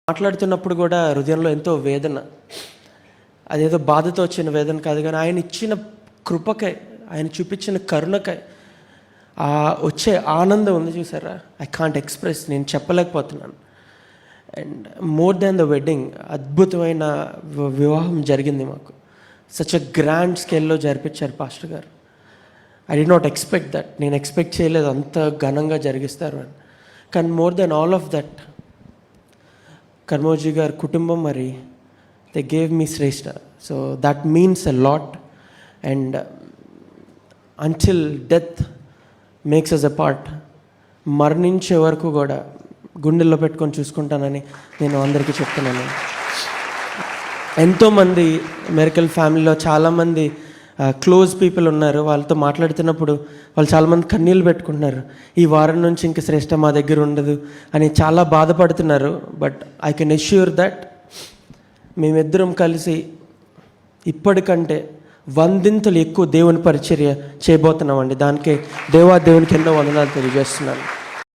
మాట్లాడుతున్నప్పుడు కూడా హృదయంలో ఎంతో వేదన, అదేదో బాధతో వచ్చిన వేదన కాదు, కానీ ఆయన ఇచ్చిన కృపకై, ఆయన చూపించిన కరుణకై వచ్చే ఆనందం ఉంది చూసారా, ఐ కాంట్ ఎక్స్ప్రెస్, నేను చెప్పలేకపోతున్నాను. And more than the wedding, అద్భుతమైన వివాహం జరిగింది మాకు. సచ్ అ గ్రాండ్ స్కేల్లో జరిపించారు పాస్టర్ గారు. I did not expect that, నేను ఎక్స్పెక్ట్ చేయలేదు అంత ఘనంగా జరిగిస్తారు అని. కానీ more than all of that, Karmoji గారి కుటుంబం మరి దే గేవ్ మీ శ్రేష్ఠ. So that means a lot. And until death makes us a part, మరణించే వరకు కూడా గుండెల్లో పెట్టుకొని చూసుకుంటానని నేను అందరికీ చెప్తున్నాను. ఎంతోమంది మెరికల్ ఫ్యామిలీలో చాలామంది క్లోజ్ పీపుల్ ఉన్నారు. వాళ్ళతో మాట్లాడుతున్నప్పుడు వాళ్ళు చాలామంది కన్నీళ్ళు పెట్టుకుంటున్నారు, ఈ వారం నుంచి ఇంక శ్రేష్ఠ మా దగ్గర ఉండదు అని చాలా బాధపడుతున్నారు. But I can assure that మేమిద్దరం కలిసి ఇప్పటికంటే 100 ఎక్కువ దేవుని పరిచర్య చేయబోతున్నామండి. దానికి దేవునికి ఎన్నో వందనాలు తెలియజేస్తున్నాను.